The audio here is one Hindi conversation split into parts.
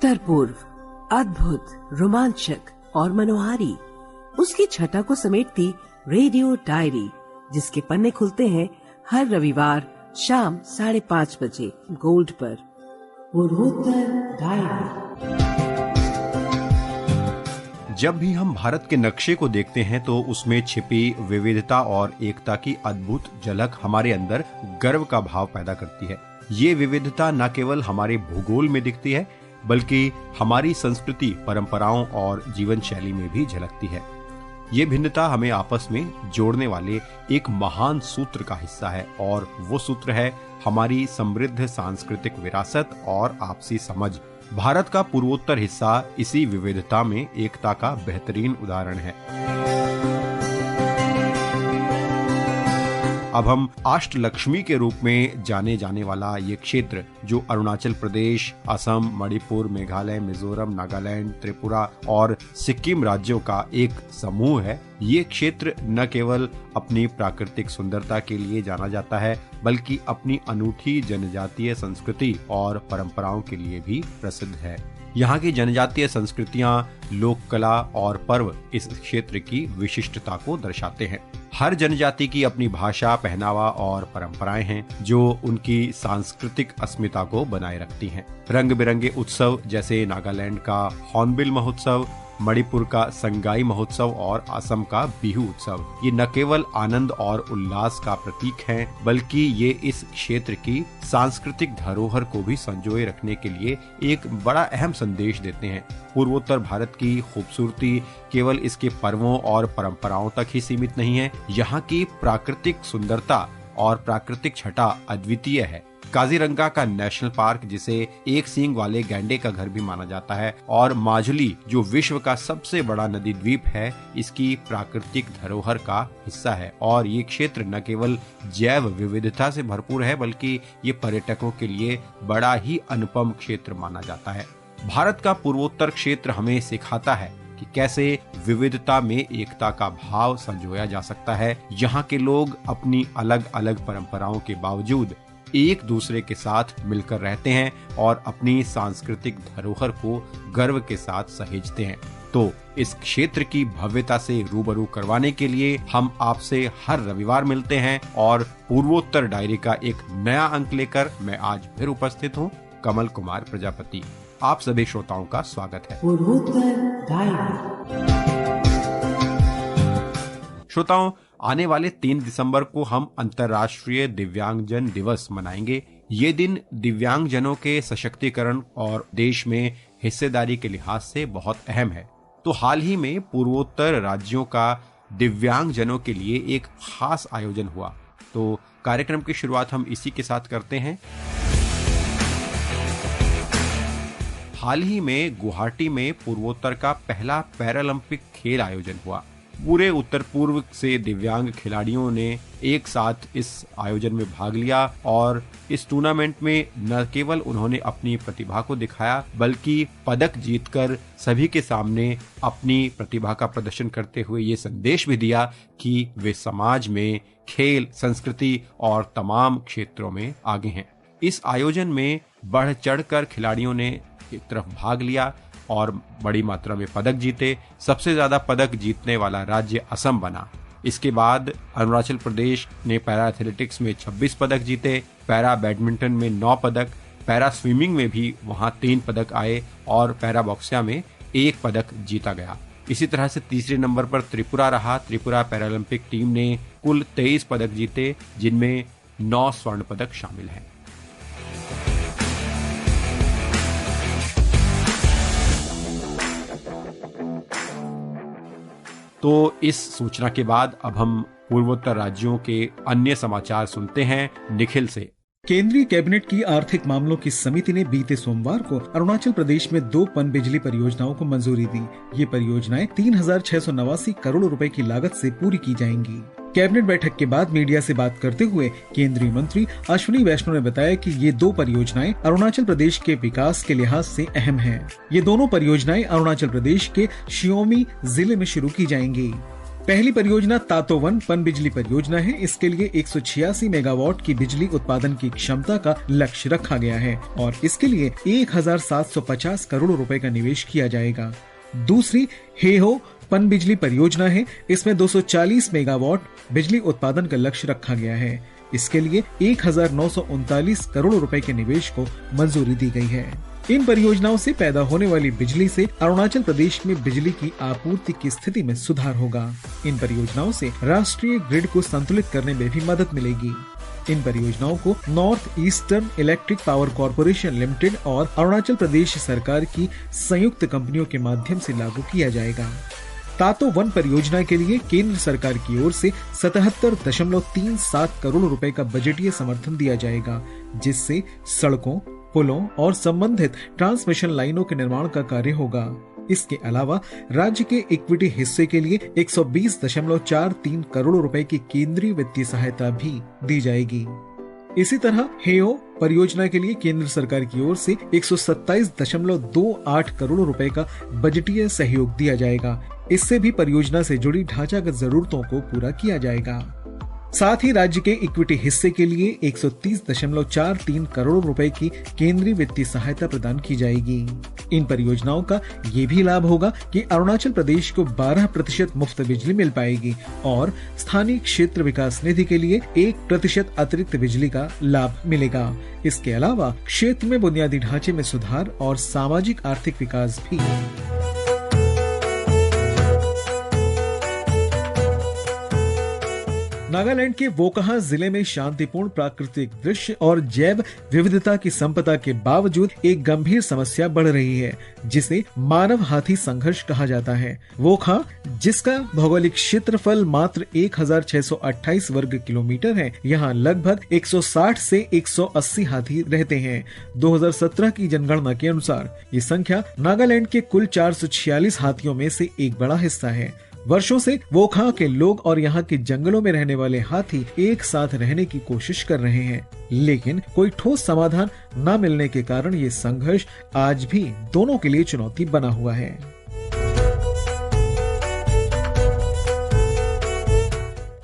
उत्तर पूर्व, अद्भुत, रोमांचक और मनोहारी, उसकी छटा को समेटती रेडियो डायरी, जिसके पन्ने खुलते हैं हर रविवार शाम 5:30 बजे गोल्ड पर। पूर्वोत्तर डायरी। जब भी हम भारत के नक्शे को देखते हैं तो उसमें छिपी विविधता और एकता की अद्भुत झलक हमारे अंदर गर्व का भाव पैदा करती है। ये विविधता न केवल हमारे भूगोल में दिखती है बल्कि हमारी संस्कृति, परंपराओं और जीवन शैली में भी झलकती है। ये भिन्नता हमें आपस में जोड़ने वाले एक महान सूत्र का हिस्सा है और वो सूत्र है हमारी समृद्ध सांस्कृतिक विरासत और आपसी समझ। भारत का पूर्वोत्तर हिस्सा इसी विविधता में एकता का बेहतरीन उदाहरण है। अब हम अष्टलक्ष्मी के रूप में जाने जाने वाला ये क्षेत्र, जो अरुणाचल प्रदेश, असम, मणिपुर, मेघालय, मिजोरम, नागालैंड, त्रिपुरा और सिक्किम राज्यों का एक समूह है, ये क्षेत्र न केवल अपनी प्राकृतिक सुंदरता के लिए जाना जाता है बल्कि अपनी अनूठी जनजातीय संस्कृति और परंपराओं के लिए भी प्रसिद्ध है। यहाँ की जनजातीय संस्कृतियाँ, लोक कला और पर्व इस क्षेत्र की विशिष्टता को दर्शाते हैं। हर जनजाति की अपनी भाषा, पहनावा और परंपराएं हैं जो उनकी सांस्कृतिक अस्मिता को बनाए रखती हैं। रंग बिरंगे उत्सव जैसे नागालैंड का हॉर्नबिल महोत्सव, मणिपुर का संगाई महोत्सव और असम का बिहू उत्सव, ये न केवल आनंद और उल्लास का प्रतीक हैं बल्कि ये इस क्षेत्र की सांस्कृतिक धरोहर को भी संजोए रखने के लिए एक बड़ा अहम संदेश देते हैं। पूर्वोत्तर भारत की खूबसूरती केवल इसके पर्वों और परंपराओं तक ही सीमित नहीं है, यहाँ की प्राकृतिक सुंदरता और प्राकृतिक छटा अद्वितीय है। काजीरंगा का नेशनल पार्क, जिसे एक सींग वाले गैंडे का घर भी माना जाता है, और माजुली जो विश्व का सबसे बड़ा नदी द्वीप है, इसकी प्राकृतिक धरोहर का हिस्सा है। और ये क्षेत्र न केवल जैव विविधता से भरपूर है बल्कि ये पर्यटकों के लिए बड़ा ही अनुपम क्षेत्र माना जाता है। भारत का पूर्वोत्तर क्षेत्र हमें सिखाता है कि कैसे विविधता में एकता का भाव संजोया जा सकता है। यहाँ के लोग अपनी अलग अलग परंपराओं के बावजूद एक दूसरे के साथ मिलकर रहते हैं और अपनी सांस्कृतिक धरोहर को गर्व के साथ सहेजते हैं। तो इस क्षेत्र की भव्यता से रूबरू करवाने के लिए हम आपसे हर रविवार मिलते हैं और पूर्वोत्तर डायरी का एक नया अंक लेकर मैं आज फिर उपस्थित हूँ, कमल कुमार प्रजापति। आप सभी श्रोताओं का स्वागत है। पूर्वोत्तर डायरी। श्रोताओं, आने वाले 3 दिसंबर को हम अंतर्राष्ट्रीय दिव्यांगजन दिवस मनाएंगे। ये दिन दिव्यांगजनों के सशक्तिकरण और देश में हिस्सेदारी के लिहाज से बहुत अहम है। तो हाल ही में पूर्वोत्तर राज्यों का दिव्यांगजनों के लिए एक खास आयोजन हुआ। तो कार्यक्रम की शुरुआत हम इसी के साथ करते हैं। हाल ही में गुवाहाटी में पूर्वोत्तर का पहला पैरालंपिक खेल आयोजन हुआ। पूरे उत्तर पूर्व से दिव्यांग खिलाड़ियों ने एक साथ इस आयोजन में भाग लिया और इस टूर्नामेंट में न केवल उन्होंने अपनी प्रतिभा को दिखाया बल्कि पदक जीतकर सभी के सामने अपनी प्रतिभा का प्रदर्शन करते हुए ये संदेश भी दिया कि वे समाज में, खेल, संस्कृति और तमाम क्षेत्रों में आगे हैं। इस आयोजन में बढ़ चढ़कर खिलाड़ियों ने एक तरफ भाग लिया और बड़ी मात्रा में पदक जीते। सबसे ज्यादा पदक जीतने वाला राज्य असम बना। इसके बाद अरुणाचल प्रदेश ने पैरा एथलेटिक्स में 26 पदक जीते, पैरा बैडमिंटन में 9 पदक, पैरा स्विमिंग में भी वहां 3 पदक आए और पैरा बॉक्सिया में 1 पदक जीता गया। इसी तरह से तीसरे नंबर पर त्रिपुरा रहा। त्रिपुरा पैरालंपिक टीम ने कुल 23 पदक जीते, जिनमें 9 स्वर्ण पदक शामिल हैं। तो इस सूचना के बाद अब हम पूर्वोत्तर राज्यों के अन्य समाचार सुनते हैं निखिल से। केंद्रीय कैबिनेट की आर्थिक मामलों की समिति ने बीते सोमवार को अरुणाचल प्रदेश में 2 पनबिजली परियोजनाओं को मंजूरी दी। ये परियोजनाएं 3,689 करोड़ रुपए की लागत से पूरी की जाएंगी। कैबिनेट बैठक के बाद मीडिया से बात करते हुए केंद्रीय मंत्री अश्विनी वैष्णव ने बताया कि ये 2 परियोजनाएं अरुणाचल प्रदेश के विकास के लिहाज से अहम हैं। ये दोनों परियोजनाएं अरुणाचल प्रदेश के शियोमी जिले में शुरू की जाएंगी। पहली परियोजना तातोवन पनबिजली परियोजना है। इसके लिए 186 मेगावाट की बिजली उत्पादन की क्षमता का लक्ष्य रखा गया है और इसके लिए 1750 करोड़ रुपए का निवेश किया जाएगा। दूसरी हेहो पनबिजली परियोजना है। इसमें 240 मेगावाट बिजली उत्पादन का लक्ष्य रखा गया है। इसके लिए 1939 करोड़ रुपए के निवेश को मंजूरी दी गई है। इन परियोजनाओं से पैदा होने वाली बिजली से अरुणाचल प्रदेश में बिजली की आपूर्ति की स्थिति में सुधार होगा। इन परियोजनाओं से राष्ट्रीय ग्रिड को संतुलित करने में भी मदद मिलेगी। इन परियोजनाओं को north eastern electric power corporation limited और अरुणाचल प्रदेश सरकार की संयुक्त कंपनियों के माध्यम से लागू किया जाएगा। तातोवन परियोजना के लिए केंद्र सरकार की ओर से 77.37 करोड़ रुपए का बजटीय समर्थन दिया जाएगा, जिससे सड़कों, पुलों और संबंधित ट्रांसमिशन लाइनों के निर्माण का कार्य होगा। इसके अलावा राज्य के इक्विटी हिस्से के लिए 120.43 करोड़ रुपए की केंद्रीय वित्तीय सहायता भी दी जाएगी। इसी तरह हेयो परियोजना के लिए केंद्र सरकार की ओर से 127.28 करोड़ रुपए का बजटीय सहयोग दिया जाएगा। इससे भी परियोजना से जुड़ी ढांचागत जरूरतों को पूरा किया जाएगा। साथ ही राज्य के इक्विटी हिस्से के लिए 130.43 करोड़ रुपए की केंद्रीय वित्तीय सहायता प्रदान की जाएगी। इन परियोजनाओं का ये भी लाभ होगा कि अरुणाचल प्रदेश को 12% मुफ्त बिजली मिल पाएगी और स्थानीय क्षेत्र विकास निधि के लिए 1% अतिरिक्त बिजली का लाभ मिलेगा। इसके अलावा क्षेत्र में बुनियादी ढांचे में सुधार और सामाजिक आर्थिक विकास भी। नागालैंड के वोकहा जिले में शांतिपूर्ण प्राकृतिक दृश्य और जैव विविधता की संपदा के बावजूद एक गंभीर समस्या बढ़ रही है, जिसे मानव हाथी संघर्ष कहा जाता है। वोकहा, जिसका भौगोलिक क्षेत्रफल मात्र 1628 वर्ग किलोमीटर है, यहाँ लगभग 160 से 180 हाथी रहते हैं। 2017 की जनगणना के अनुसार ये संख्या नागालैंड के कुल 446 हाथियों में से एक बड़ा हिस्सा है। वर्षों से वोकहा के लोग और यहाँ के जंगलों में रहने वाले हाथी एक साथ रहने की कोशिश कर रहे हैं, लेकिन कोई ठोस समाधान न मिलने के कारण ये संघर्ष आज भी दोनों के लिए चुनौती बना हुआ है।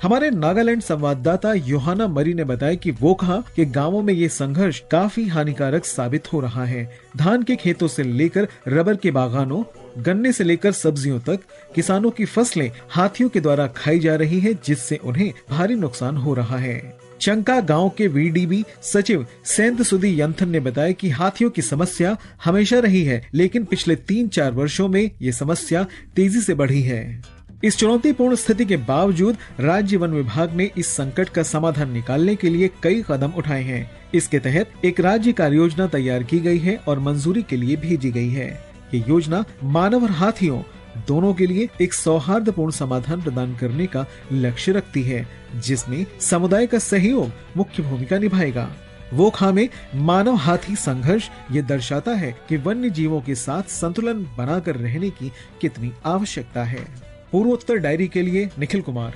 हमारे नागालैंड संवाददाता योहाना मरी ने बताया कि वोकहा के गांवों में ये संघर्ष काफी हानिकारक साबित हो रहा है। धान के खेतों से लेकर रबर के बागानों, गन्ने से लेकर सब्जियों तक किसानों की फसलें हाथियों के द्वारा खाई जा रही है, जिससे उन्हें भारी नुकसान हो रहा है। चंका गांव के वीडीबी सचिव सेंध सुदी यंथन ने बताया कि हाथियों की समस्या हमेशा रही है, लेकिन पिछले 3-4 वर्षों में ये समस्या तेजी से बढ़ी है। इस चुनौतीपूर्ण स्थिति के बावजूद राज्य वन विभाग ने इस संकट का समाधान निकालने के लिए कई कदम उठाए हैं। इसके तहत एक राज्य कार्य योजना तैयार की गई है और मंजूरी के लिए भेजी गई है। ये योजना मानव और हाथियों दोनों के लिए एक सौहार्दपूर्ण समाधान प्रदान करने का लक्ष्य रखती है, जिसमें समुदाय का सहयोग मुख्य भूमिका निभाएगा। वोकहा में मानव हाथी संघर्ष ये दर्शाता है कि वन्य जीवों के साथ संतुलन बनाकर रहने की कितनी आवश्यकता है। पूर्वोत्तर डायरी के लिए निखिल कुमार।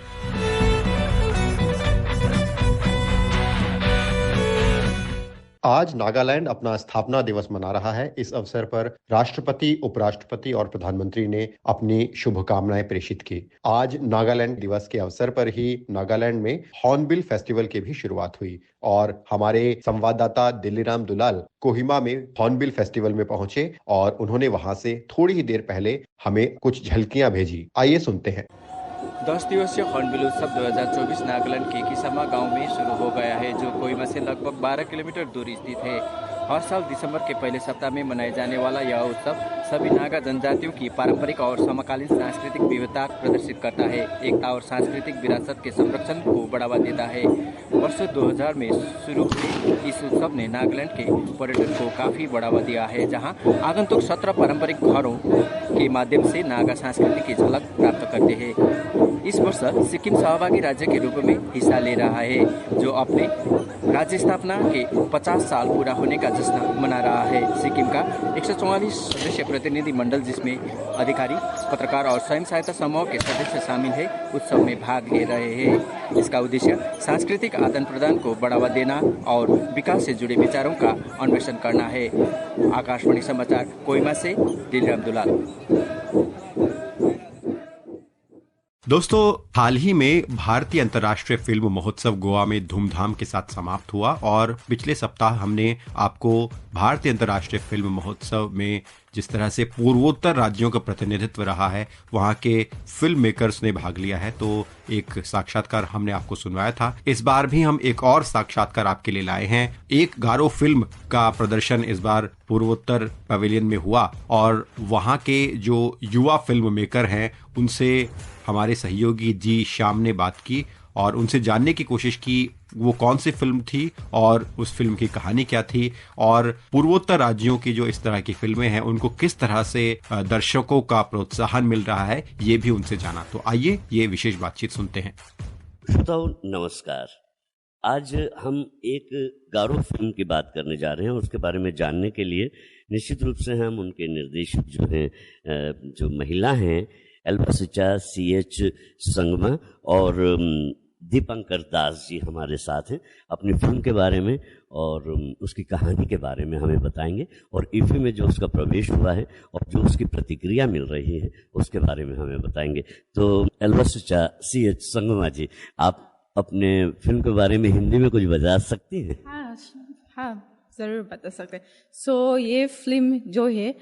आज नागालैंड अपना स्थापना दिवस मना रहा है। इस अवसर पर राष्ट्रपति, उपराष्ट्रपति और प्रधानमंत्री ने अपनी शुभकामनाएं प्रेषित की। आज नागालैंड दिवस के अवसर पर ही नागालैंड में हॉर्नबिल फेस्टिवल की भी शुरुआत हुई और हमारे संवाददाता दिल्लीराम दुलाल कोहिमा में हॉर्नबिल फेस्टिवल में पहुंचे और उन्होंने वहां से थोड़ी ही देर पहले हमें कुछ झलकियां भेजी। आइए सुनते हैं। 10 दिवसीय हॉर्नबिल उत्सव 2024 नागालैंड के किसामा गांव में शुरू हो गया है, जो कोहिमा से लगभग 12 किलोमीटर दूर स्थित है। हर साल दिसंबर के पहले सप्ताह में मनाए जाने वाला यह उत्सव सभी नागा जनजातियों की पारंपरिक और समकालीन सांस्कृतिक विविधता प्रदर्शित करता है, एकता और सांस्कृतिक विरासत के संरक्षण को बढ़ावा देता है। वर्ष 2000 में शुरू हुए इस उत्सव ने नागालैंड के पर्यटन को काफ़ी बढ़ावा दिया है, जहां आगंतुक 17 पारंपरिक घरों के माध्यम से नागा संस्कृति की झलक प्राप्त करते हैं। इस वर्ष सिक्किम सहभागी राज्य के रूप में हिस्सा ले रहा है, जो अपने राज्य स्थापना के 50 साल पूरा होने का जश्न मना रहा है। सिक्किम का 144 सदस्य प्रतिनिधि मंडल, जिसमें अधिकारी, पत्रकार और स्वयं सहायता समूह के सदस्य शामिल है, उत्सव में भाग ले रहे हैं। इसका उद्देश्य सांस्कृतिक आदान प्रदान को बढ़ावा देना और विकास से जुड़े विचारों का अन्वेषण करना है। आकाशवाणी समाचार कोहिमा से दिलराम दुलाल। दोस्तों, हाल ही में भारतीय अंतर्राष्ट्रीय फिल्म महोत्सव गोवा में धूमधाम के साथ समाप्त हुआ और पिछले सप्ताह हमने आपको भारतीय अंतर्राष्ट्रीय फिल्म महोत्सव में जिस तरह से पूर्वोत्तर राज्यों का प्रतिनिधित्व रहा है, वहां के फिल्म मेकर्स ने भाग लिया है, तो एक साक्षात्कार हमने आपको सुनवाया था। इस बार भी हम एक और साक्षात्कार आपके लिए लाए हैं। एक गारो फिल्म का प्रदर्शन इस बार पूर्वोत्तर पवेलियन में हुआ और वहां के जो युवा फिल्म मेकर हैं उनसे हमारे सहयोगी जी श्याम ने बात की और उनसे जानने की कोशिश की वो कौन सी फिल्म थी और उस फिल्म की कहानी क्या थी और पूर्वोत्तर राज्यों की जो इस तरह की फिल्में हैं उनको किस तरह से दर्शकों का प्रोत्साहन मिल रहा है, ये भी उनसे जाना। तो आइए ये विशेष बातचीत सुनते हैं। श्रोताओं नमस्कार। आज हम एक गारो फिल्म की बात करने जा रहे हैं और उसके बारे में जानने के लिए निश्चित रूप से हम उनके निर्देशक जो हैं, जो महिला हैं, एल्बासिचा CH संगमा और दीपंकर दास जी हमारे साथ हैं। अपनी फिल्म के बारे में और उसकी कहानी के बारे में हमें बताएंगे और IFFI में जो उसका प्रवेश हुआ है और जो उसकी प्रतिक्रिया मिल रही है उसके बारे में हमें बताएंगे। तो एल्बासिचा CH संगमा जी, आप अपने फिल्म के बारे में हिंदी में कुछ बता सकती हैं? हाँ, ज़रूर बता सकते हैं। सो ये फिल्म जो है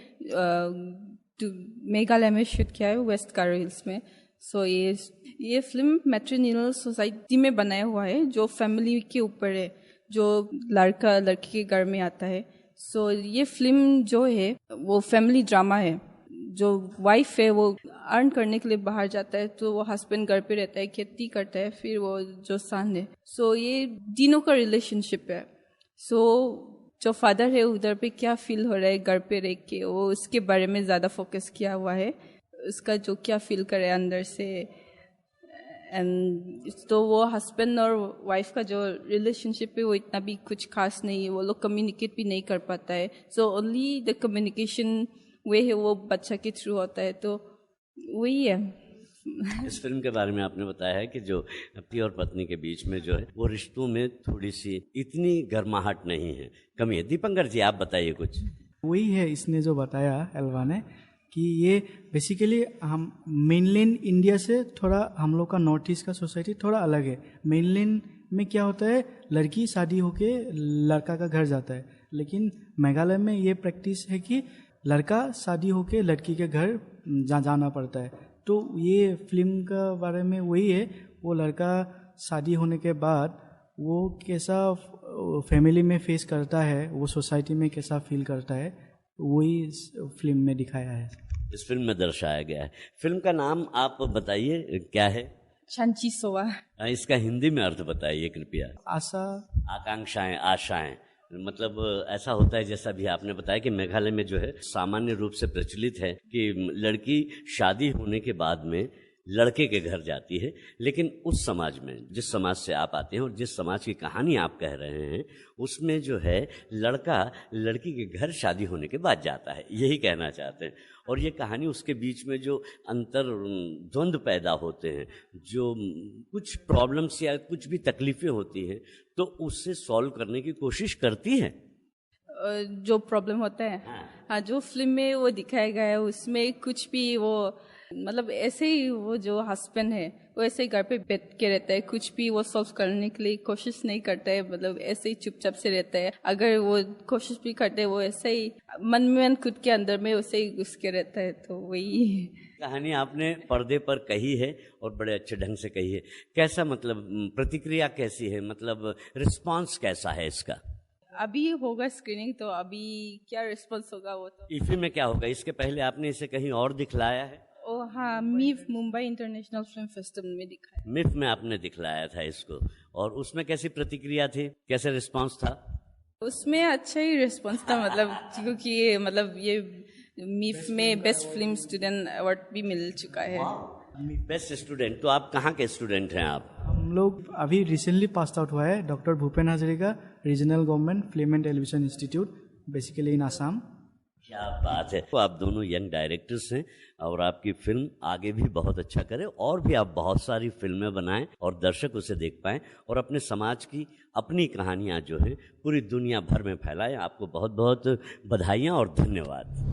मेघालय में शूट किया है, वेस्ट गारो हिल्स में। सो ये फिल्म मैट्रिनियल सोसाइटी में बनाया हुआ है, जो फैमिली के ऊपर है, जो लड़का लड़की के घर में आता है। सो ये फिल्म जो है वो फैमिली ड्रामा है। जो वाइफ है वो अर्न करने के लिए बाहर जाता है, तो वो हस्बैंड घर पे रहता है, खेती करता है, फिर वो जो सन है। सो ये तीनों का रिलेशनशिप है। सो जो फादर है उधर पे क्या फील हो रहा है घर पे रह के, वो उसके बारे में ज़्यादा फोकस किया हुआ है, उसका जो क्या फील करे अंदर से। एंड तो वो हस्बैंड और वाइफ का जो रिलेशनशिप है वो इतना भी कुछ खास नहीं है, वो लोग कम्युनिकेट भी नहीं कर पाता है। सो ओनली द कम्युनिकेशन वे है वो बच्चा के थ्रू होता है, तो वही है। इस फिल्म के बारे में आपने बताया है कि जो पति और पत्नी के बीच में जो है वो रिश्तों में थोड़ी सी इतनी गर्माहट नहीं है, कमी है। दीपंकर जी, आप बताइए कुछ। वही है, इसने जो बताया एल्वा ने कि ये बेसिकली हम मेनलैंड इंडिया से थोड़ा, हम लोग का नॉर्थ ईस्ट का सोसाइटी थोड़ा अलग है। मेनलैंड में क्या होता है, लड़की शादी होके लड़का का घर जाता है, लेकिन मेघालय में ये प्रैक्टिस है कि लड़का शादी होके लड़की के घर जाना पड़ता है। तो ये फिल्म का बारे में वही है, वो लड़का शादी होने के बाद वो कैसा फैमिली में फेस करता है, वो सोसाइटी में कैसा फील करता है, वही इस फिल्म में दिखाया है, इस फिल्म में दर्शाया गया है। फिल्म का नाम आप बताइए क्या है? शांची सोवा। इसका हिंदी में अर्थ बताइए कृपया। आशा, आकांक्षाएं, आशाएं। मतलब ऐसा होता है, जैसा भी आपने बताया कि मेघालय में जो है सामान्य रूप से प्रचलित है कि लड़की शादी होने के बाद में लड़के के घर जाती है, लेकिन उस समाज में, जिस समाज से आप आते हैं और जिस समाज की कहानी आप कह रहे हैं, उसमें जो है लड़का लड़की के घर शादी होने के बाद जाता है, यही कहना चाहते हैं। और ये कहानी उसके बीच में जो अंतर द्वंद्व पैदा होते हैं, जो कुछ प्रॉब्लम्स या कुछ भी तकलीफें होती हैं, तो उससे सॉल्व करने की कोशिश करती है। जो प्रॉब्लम होता है, हाँ, जो फिल्म में वो दिखाया गया है उसमें कुछ भी वो मतलब ऐसे ही वो जो हस्बैंड है वो ऐसे ही घर पे बैठ के रहता है, कुछ भी वो सॉल्व करने के लिए कोशिश नहीं करता है, मतलब ऐसे ही चुपचाप से रहता है। अगर वो कोशिश भी करते हैं वो ऐसे ही मन में खुद के अंदर में वैसे ही घुस के रहता है। तो वही कहानी आपने पर्दे पर कही है और बड़े अच्छे ढंग से कही है। कैसा, मतलब प्रतिक्रिया कैसी है, मतलब रिस्पांस कैसा है इसका? अभी होगा स्क्रीनिंग, तो अभी क्या रिस्पांस होगा वो तो IFFI में क्या होगा। इसके पहले आपने इसे कहीं और दिखलाया है? ओ हाँ, MIFF Mumbai international film festival में दिखाया। MIFF में आपने दिखलाया था इसको, और उसमें कैसी प्रतिक्रिया थी, कैसे रिस्पांस था? उसमें अच्छा ही रिस्पांस था, मतलब क्योंकि ये MIFF में बेस्ट फिल्म स्टूडेंट अवार्ड भी मिल चुका है। बेस्ट स्टूडेंट, तो आप कहाँ के स्टूडेंट हैं आप? हम लोग अभी रिसेंटली पास आउट हुआ है doctor Bhupen Hazarika regional government film and television institute, basically in Assam. क्या बात है। तो आप दोनों यंग डायरेक्टर्स हैं और आपकी फिल्म आगे भी बहुत अच्छा करे और भी आप बहुत सारी फिल्में बनाएं और दर्शक उसे देख पाएं और अपने समाज की अपनी कहानियां जो हैं पूरी दुनिया भर में फैलाएं। आपको बहुत बहुत बधाइयाँ और धन्यवाद।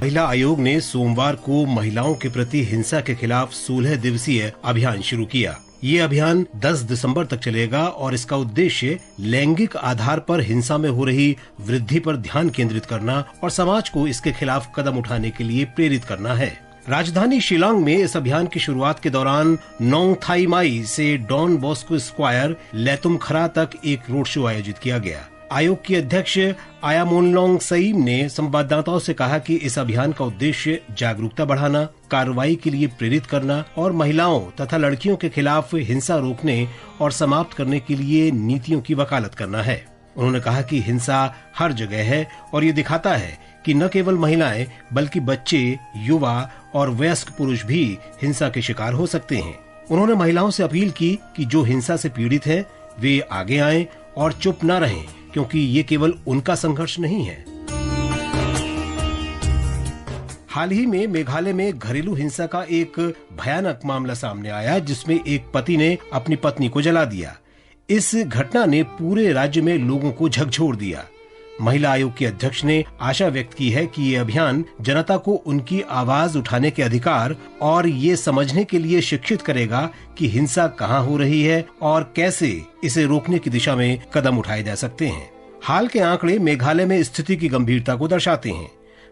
महिला आयोग ने सोमवार को महिलाओं के प्रति हिंसा के खिलाफ 16 दिवसीय अभियान शुरू किया। ये अभियान 10 दिसंबर तक चलेगा और इसका उद्देश्य लैंगिक आधार पर हिंसा में हो रही वृद्धि पर ध्यान केंद्रित करना और समाज को इसके खिलाफ कदम उठाने के लिए प्रेरित करना है। राजधानी शिलांग में इस अभियान की शुरुआत के दौरान नोंग थाई माई से डॉन बॉस्को स्क्वायर लेतुम खरा तक एक रोड शो आयोजित किया गया। आयोग की अध्यक्ष आयामोनलोंग सईम ने संवाददाताओं से कहा कि इस अभियान का उद्देश्य जागरूकता बढ़ाना, कार्रवाई के लिए प्रेरित करना और महिलाओं तथा लड़कियों के खिलाफ हिंसा रोकने और समाप्त करने के लिए नीतियों की वकालत करना है। उन्होंने कहा कि हिंसा हर जगह है और ये दिखाता है कि न केवल महिलाएं बल्कि बच्चे, युवा और वयस्क पुरुष भी हिंसा के शिकार हो सकते हैं। उन्होंने महिलाओं से अपील की कि जो हिंसा से पीड़ित हैं, वे आगे आएं और चुप न रहें, क्योंकि ये केवल उनका संघर्ष नहीं है। हाल ही में मेघालय में घरेलू हिंसा का एक भयानक मामला सामने आया, जिसमें एक पति ने अपनी पत्नी को जला दिया। इस घटना ने पूरे राज्य में लोगों को झकझोर दिया। महिला आयोग की अध्यक्ष ने आशा व्यक्त की है कि ये अभियान जनता को उनकी आवाज उठाने के अधिकार और ये समझने के लिए शिक्षित करेगा कि हिंसा कहाँ हो रही है और कैसे इसे रोकने की दिशा में कदम उठाए जा सकते हैं। हाल के आंकड़े मेघालय में स्थिति की गंभीरता को दर्शाते हैं।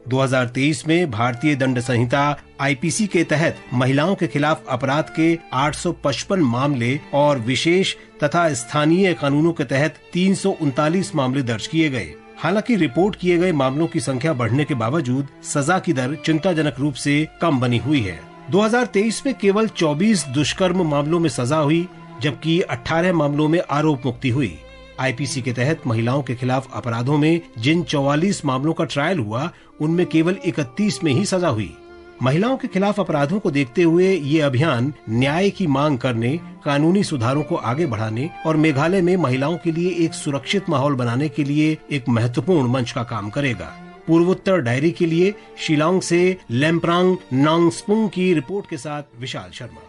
2023 में भारतीय दंड संहिता आईपीसी के तहत महिलाओं के खिलाफ अपराध के 855 मामले और विशेष तथा स्थानीय कानूनों के तहत 339 मामले दर्ज किए गए। हालांकि रिपोर्ट किए गए मामलों की संख्या बढ़ने के बावजूद सजा की दर चिंताजनक रूप से कम बनी हुई है। 2023 में केवल 24 दुष्कर्म मामलों में सजा हुई, जबकि 18 मामलों में आरोप मुक्ति हुई। आईपीसी के तहत महिलाओं के खिलाफ अपराधों में जिन 44 मामलों का ट्रायल हुआ, उनमें केवल 31 में ही सजा हुई। महिलाओं के खिलाफ अपराधों को देखते हुए ये अभियान न्याय की मांग करने, कानूनी सुधारों को आगे बढ़ाने और मेघालय में महिलाओं के लिए एक सुरक्षित माहौल बनाने के लिए एक महत्वपूर्ण मंच का काम करेगा। पूर्वोत्तर डायरी के लिए शिलांग से लेम्प्रांग नांगस्पुंग की रिपोर्ट के साथ विशाल शर्मा।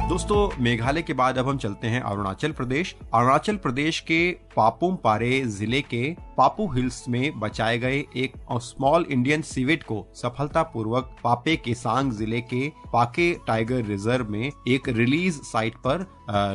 दोस्तों, मेघालय के बाद अब हम चलते हैं अरुणाचल प्रदेश। अरुणाचल प्रदेश के पापुम पारे जिले के पापू हिल्स में बचाए गए एक स्मॉल इंडियन सिवेट को सफलतापूर्वक पापे केसांग जिले के पाके टाइगर रिजर्व में एक रिलीज साइट पर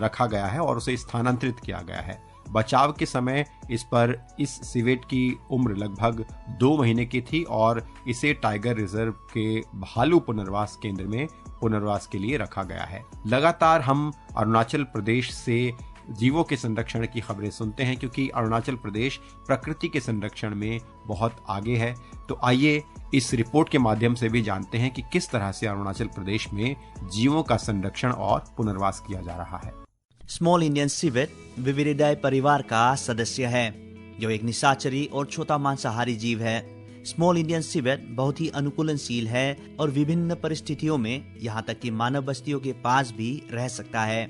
रखा गया है और उसे स्थानांतरित किया गया है। बचाव के समय इस सिवेट की उम्र लगभग 2 महीने की थी और इसे टाइगर रिजर्व के भालू पुनर्वास केंद्र में पुनर्वास के लिए रखा गया है। लगातार हम अरुणाचल प्रदेश से जीवों के संरक्षण की खबरें सुनते हैं, क्योंकि अरुणाचल प्रदेश प्रकृति के संरक्षण में बहुत आगे है। तो आइए इस रिपोर्ट के माध्यम से भी जानते हैं कि किस तरह से अरुणाचल प्रदेश में जीवों का संरक्षण और पुनर्वास किया जा रहा है। स्मॉल इंडियन सिवेट विविरिडाई परिवार का सदस्य है, जो एक निशाचरी और छोटा मांसाहारी जीव है। स्मॉल इंडियन सिवेट बहुत ही अनुकूलनशील है और विभिन्न परिस्थितियों में यहाँ तक कि मानव बस्तियों के पास भी रह सकता है।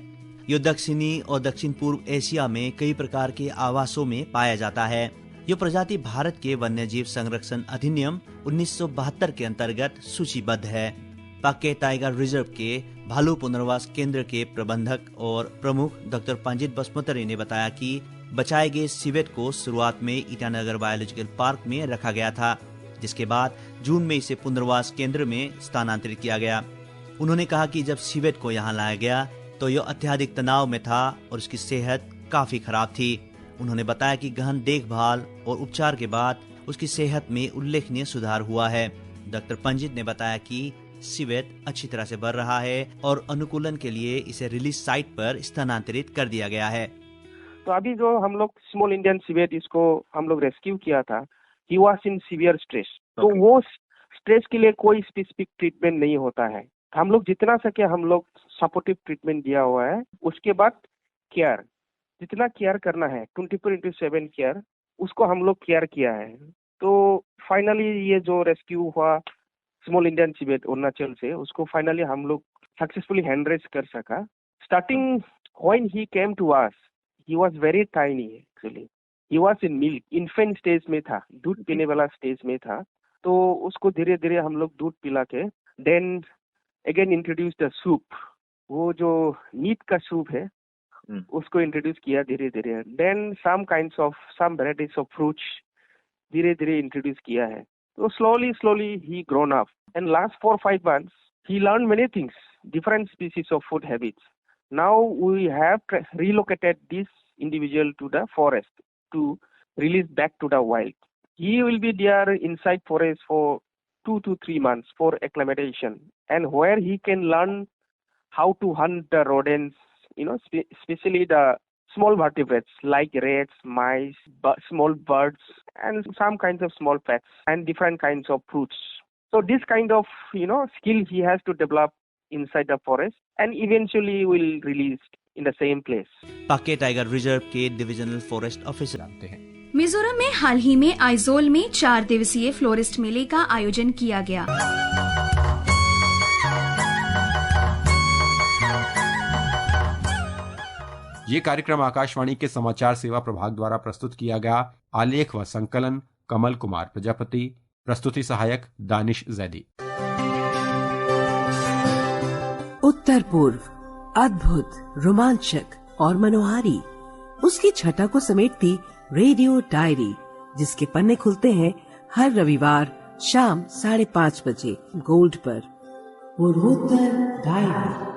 यह दक्षिणी और दक्षिण पूर्व एशिया में कई प्रकार के आवासों में पाया जाता है। यह प्रजाति भारत के वन्यजीव संरक्षण अधिनियम 1972 के अंतर्गत सूचीबद्ध है। पाके टाइगर रिजर्व के भालू पुनर्वास केंद्र के प्रबंधक और प्रमुख डॉक्टर पंजित बसमोतरी ने बताया कि बचाए गए सिवेट को शुरुआत में ईटानगर बायोलॉजिकल पार्क में रखा गया था, जिसके बाद जून में इसे पुनर्वास केंद्र में स्थानांतरित किया गया। उन्होंने कहा कि जब सिवेट को यहाँ लाया गया तो यह अत्यधिक तनाव में था और उसकी सेहत काफी खराब थी। उन्होंने बताया कि गहन देखभाल और उपचार के बाद उसकी सेहत में उल्लेखनीय सुधार हुआ है। डॉक्टर पंजित ने बताया कि सिवेट अच्छी तरह से बढ़ रहा है और अनुकूलन के लिए इसे रिलीज साइट पर स्थानांतरित कर दिया गया है। तो अभी जो हम लोग स्मॉल इंडियन सिवेट इसको हम लोग रेस्क्यू किया था, ही वाज इन सीवियर स्ट्रेस। तो वो स्ट्रेस के लिए कोई स्पेसिफिक ट्रीटमेंट नहीं होता है। हम लोग जितना सके हम लोग सपोर्टिव ट्रीटमेंट दिया हुआ है। उसके बाद केयर, जितना केयर करना है 24/7 केयर, उसको हम लोग केयर किया है। तो फाइनली ये जो रेस्क्यू हुआ स्मॉल इंडियन सिवेट अरुणाचल से, उसको फाइनली हम लोग सक्सेसफुली हैंड रेज कर सका। Starting when he came to us, he was very tiny actually. He was in milk, infant stage में था, दूध पीने वाला स्टेज में था। तो उसको धीरे धीरे हम लोग दूध पिला के then again introduce the soup, वो जो मीट का सूप है उसको इंट्रोड्यूस किया धीरे धीरे। Then some varieties of fruits धीरे धीरे इंट्रोड्यूस किया है। तो slowly he grown up, and last 4-5 months he learned many things, different species of food habits. Now we have relocated this individual to the forest to release back to the wild. He will be there inside forest for 2 to 3 months for acclimatization, and where he can learn how to hunt the rodents, especially the small vertebrates like rats, mice, small birds, and some kinds of small pets, and different kinds of fruits. So this kind of, skill he has to develop inside the forest, and eventually will release in the same place. Pakke tiger reserve के डिविजनल फॉरेस्ट ऑफिसर जानते हैं। मिजोरम में हाल ही में आइजोल में 4 दिवसीय फ्लोरिस्ट मेले का आयोजन किया गया। ये कार्यक्रम आकाशवाणी के समाचार सेवा प्रभाग द्वारा प्रस्तुत किया गया। आलेख व संकलन कमल कुमार प्रजापति, प्रस्तुति सहायक दानिश जैदी। उत्तर पूर्व, अद्भुत, रोमांचक और मनोहारी, उसकी छटा को समेटती रेडियो डायरी, जिसके पन्ने खुलते हैं हर रविवार शाम 5:30 बजे गोल्ड पर। पूर्वोत्तर डायरी।